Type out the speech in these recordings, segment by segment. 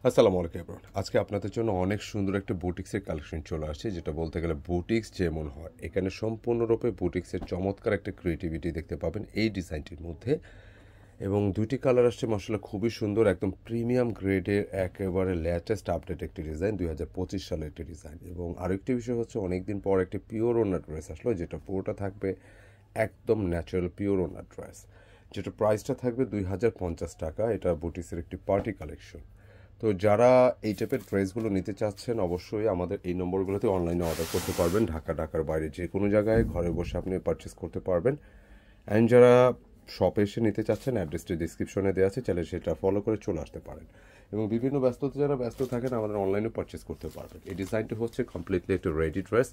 আসসালামু আলাইকুম এভরিওয়ান। আজকে আপনাদের জন্য অনেক সুন্দর একটা বুটিক্সের কালেকশন চলে আসছে, যেটা বলতে গেলে বুটিক্স যেমন হয় এখানে সম্পূর্ণরূপে বুটিক্সের চমৎকার একটা ক্রিয়েটিভিটি দেখতে পাবেন এই ডিজাইনটির মধ্যে। এবং দুইটি কালার আসছে মাশাআল্লাহ খুবই সুন্দর, একদম প্রিমিয়াম গ্রেডের একেবারে লেটেস্ট আপডেট একটি ডিজাইন, 2025 সালের একটি ডিজাইন। এবং আরেকটি বিষয় হচ্ছে অনেকদিন পর একটি পিওর ওনার ড্রেস আসলো, যেটা পুরোটা থাকবে একদম ন্যাচারাল পিওর ওনার ড্রেস, যেটা প্রাইসটা থাকবে 2050 টাকা। এটা বুটিক্সের একটি পার্টি কালেকশন। তো যারা এই টাইপের ড্রেসগুলো নিতে চাচ্ছেন অবশ্যই আমাদের এই নম্বরগুলোতে অনলাইনে অর্ডার করতে পারবেন। ঢাকার বাইরে যে কোনো জায়গায় ঘরে বসে আপনি পারচেস করতে পারবেন। অ্যান্ড যারা শপে এসে নিতে চাচ্ছেন অ্যাড্রেসটি ডিসক্রিপশনে দেওয়া আছে, চাইলে সেটা ফলো করে চলে আসতে পারেন। এবং বিভিন্ন ব্যস্ততা যারা ব্যস্ত থাকেন আমাদের অনলাইনে পারচেস করতে পারবেন। এই ডিজাইনটি হচ্ছে কমপ্লিটলি একটা রেডি ড্রেস,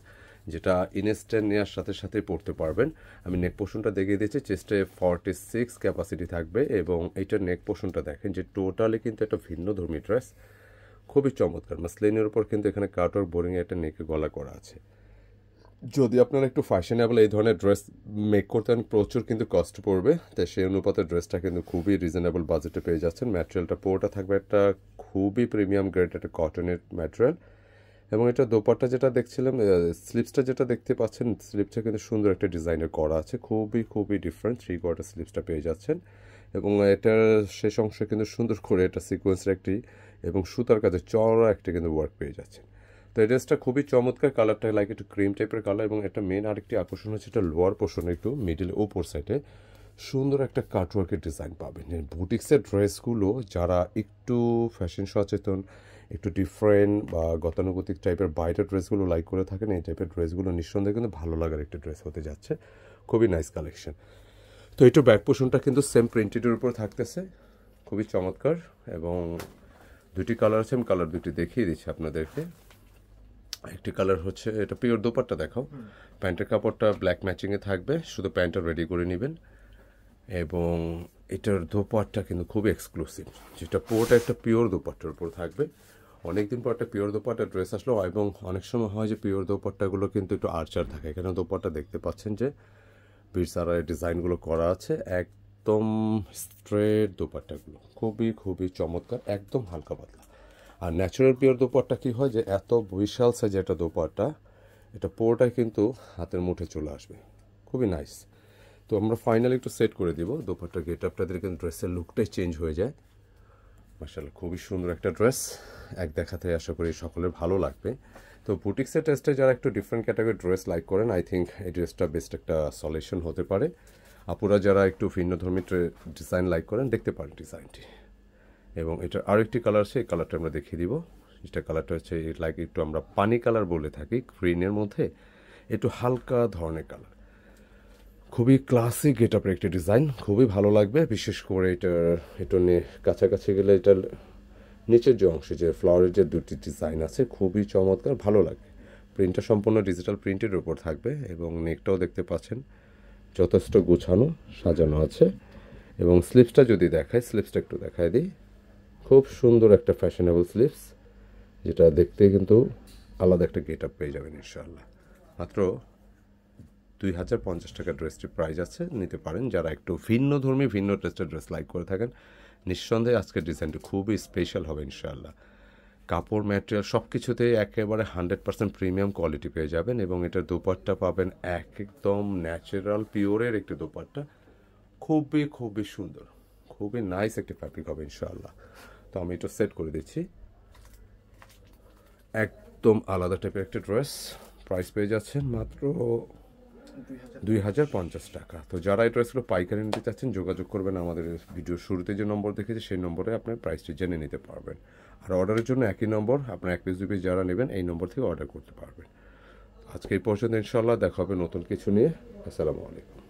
যেটা ইনস্ট্যান্ট নেওয়ার সাথে সাথে পরতে পারবেন। আমি নেক পোর্শনটা দেখিয়ে দিচ্ছি, চেস্টে 46 ক্যাপাসিটি থাকবে এবং এইটার নেক পোর্শনটা দেখেন যে টোটালি কিন্তু একটা ভিন্ন ধর্মী ড্রেস, খুবই চমৎকার। মাসলিনের উপর কিন্তু এখানে কাটওয়ার্ক বোরিং একটা নেকে গলা করা আছে। যদি আপনারা একটু ফ্যাশনেবল এই ধরনের ড্রেস মেক করতে প্রচুর কিন্তু কষ্ট পড়বে, তাই সেই অনুপাতে ড্রেসটা কিন্তু খুবই রিজনেবল বাজেটে পেয়ে যাচ্ছেন। ম্যাটেরিয়ালটা পুরোটা থাকবে একটা খুবই প্রিমিয়াম গ্রেড একটা কটনের ম্যাটেরিয়াল। এবং এটা দোপাট্টা যেটা দেখছিলাম, স্লিপসটা যেটা দেখতে পাচ্ছেন, স্লিপসটা কিন্তু সুন্দর একটা ডিজাইনের করা আছে, খুবই ডিফারেন্ট। 3/4 স্লিপসটা পেয়ে যাচ্ছেন এবং এটার শেষ অংশে কিন্তু সুন্দর করে এটা সিকোয়েন্সের একটি এবং সুতার কাজে চওড়া একটা কিন্তু ওয়ার্ক পেয়ে যাচ্ছেন। তো এই ড্রেসটা খুবই চমৎকার, কালারটা লাইক একটু ক্রিম টাইপের কালার। এবং এটা মেন আরেকটি আকর্ষণ হচ্ছে এটা লোয়ার পোর্শনে একটু মিডিল ওপর সাইডে সুন্দর একটা কাটওয়ার্কের ডিজাইন পাবেন। বুটিক্সের ড্রেসগুলো যারা একটু ফ্যাশন সচেতন, একটু ডিফারেন্ট বা গতানুগতিক টাইপের বাইরের ড্রেসগুলো লাইক করে থাকেন, এই টাইপের ড্রেসগুলো নিঃসন্দেহে কিন্তু ভালো লাগার একটা ড্রেস হতে যাচ্ছে। খুবই নাইস কালেকশন। তো এইটার ব্যাক পোর্শনটা কিন্তু সেম প্রিন্টেডের উপর থাকতেছে, খুবই চমৎকার। এবং দুটি কালার আছে, আমি কালার দুটি দেখিয়ে দিচ্ছি আপনাদেরকে। একটি কালার হচ্ছে এটা পিওর দোপাট্টা দেখাও। প্যান্টের কাপড়টা ব্ল্যাক ম্যাচিংয়ে থাকবে, শুধু প্যান্টটা রেডি করে নেবেন। এবং এটার দোপাট্টা কিন্তু খুবই এক্সক্লুসিভ, যেটা পুরোটা একটা পিওর দোপাট্টার উপর থাকবে। অনেকদিন পর একটা পিওর দোপাট্টা ড্রেস আসলো। এবং অনেক সময় হয় যে পিওর দোপাট্টাগুলো কিন্তু একটু আর্চার থাকে, এখানে দোপাট্টা দেখতে পাচ্ছেন যে বিরসারা ডিজাইনগুলো করা আছে, একদম স্ট্রেট দোপাট্টাগুলো খুবই চমৎকার, একদম হালকা পাতলা। আর ন্যাচারাল পিওর দোপাট্টা কী হয় যে এত বিশাল সাইজ একটা দোপাট্টা, এটা পুরোটাই কিন্তু হাতের মুঠে চলে আসবে, খুবই নাইস। তো আমরা ফাইনালি একটু সেট করে দিব দোপাট্টার গেট আপটা দিলে কিন্তু ড্রেসের লুকটাই চেঞ্জ হয়ে যায়। মাশাআল্লাহ খুবই সুন্দর একটা ড্রেস, এক দেখাতে আশা করি সকলের ভালো লাগবে। তো বুটিক্সের টেস্টে যারা একটু ডিফারেন্ট ক্যাটাগরির ড্রেস লাইক করেন, আই থিঙ্ক এই ড্রেসটা বেস্ট একটা সলিউশন হতে পারে। আপুরা যারা একটু ভিন্নধর্মী ডিজাইন লাইক করেন দেখতে পারেন ডিজাইনটি। এবং এটার আরেকটি কালার আছে, এই কালারটা আমরা দেখিয়ে দিব। এটা কালারটা হচ্ছে লাইক একটু আমরা পানি কালার বলে থাকি, গ্রিনের মধ্যে একটু হালকা ধরনের কালার, খুবই ক্লাসিক গেট আপের একটি ডিজাইন, খুবই ভালো লাগবে। বিশেষ করে এটা নিয়ে কাছাকাছি গেলে এটার নিচের যে অংশে যে ফ্লাওয়ারের যে দুটি ডিজাইন আছে খুবই চমৎকার, ভালো লাগবে। প্রিন্টটা সম্পূর্ণ ডিজিটাল প্রিন্টের উপর থাকবে এবং নেকটাও দেখতে পাচ্ছেন যথেষ্ট গুছানো সাজানো আছে। এবং স্লিপসটা যদি দেখায়, স্লিপসটা একটু দেখায় দিই, খুব সুন্দর একটা ফ্যাশনেবল স্লিপস, যেটা দেখতে কিন্তু আলাদা একটা গেট আপ পেয়ে যাবেন ইনশাআল্লাহ। মাত্র 2050 টাকা ড্রেসটির প্রাইস আছে, নিতে পারেন। যারা একটু ভিন্ন ধর্মী ভিন্ন টেস্টের ড্রেস লাইক করে থাকেন, নিঃসন্দেহে আজকের ডিজাইনটি খুবই স্পেশাল হবে ইনশাআল্লাহ। কাপড় ম্যাটেরিয়াল সব কিছুতেই একেবারে 100% প্রিমিয়াম কোয়ালিটি পেয়ে যাবেন। এবং এটার দোপাট্টা পাবেন একদম ন্যাচারাল পিওরের একটি দোপাট্টা, খুবই সুন্দর, খুবই নাইস একটি ফ্যাব্রিক হবে ইনশাআল্লাহ। তো আমি এটা সেট করে দিচ্ছি, একদম আলাদা টাইপের একটা ড্রেস, প্রাইস পেয়ে যাচ্ছেন মাত্র 2050 টাকা। তো যারা এই ড্রেসগুলো পাইকারি নিতে চাচ্ছেন যোগাযোগ করবেন, আমাদের ভিডিও শুরুতে যে নম্বর দেখেছি সেই নম্বরে আপনার প্রাইসটি জেনে নিতে পারবেন। আর অর্ডারের জন্য একই নম্বর, আপনার 1 পিস 2 পিস যারা নেবেন এই নম্বর থেকে অর্ডার করতে পারবেন। আজকে এই পর্যন্ত ইনশাআল্লাহ দেখা হবে নতুন কিছু নিয়ে। আসসালামু আলাইকুম।